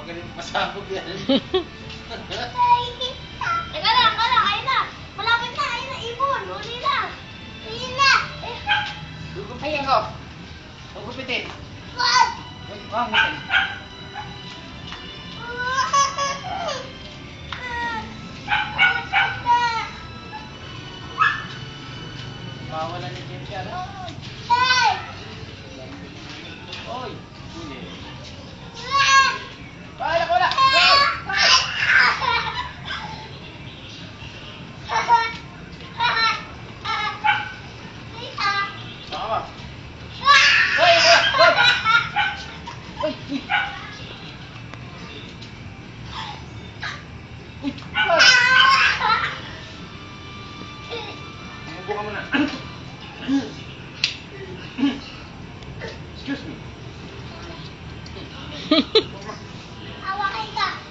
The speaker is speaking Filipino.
Magaling pasabog yan. Teka lang, ayun na. Malapit na, ayun na, ibon. Huli na. Huli na. Gugupitin ko. Gugupitin. Wag! Wag mo. Mawala ni James yan. Hey! Oy! Huli. Ay, naku na! Saka ba? Hoy! Hoy! Hoy! Uy! Umupo ka muna. Excuse me.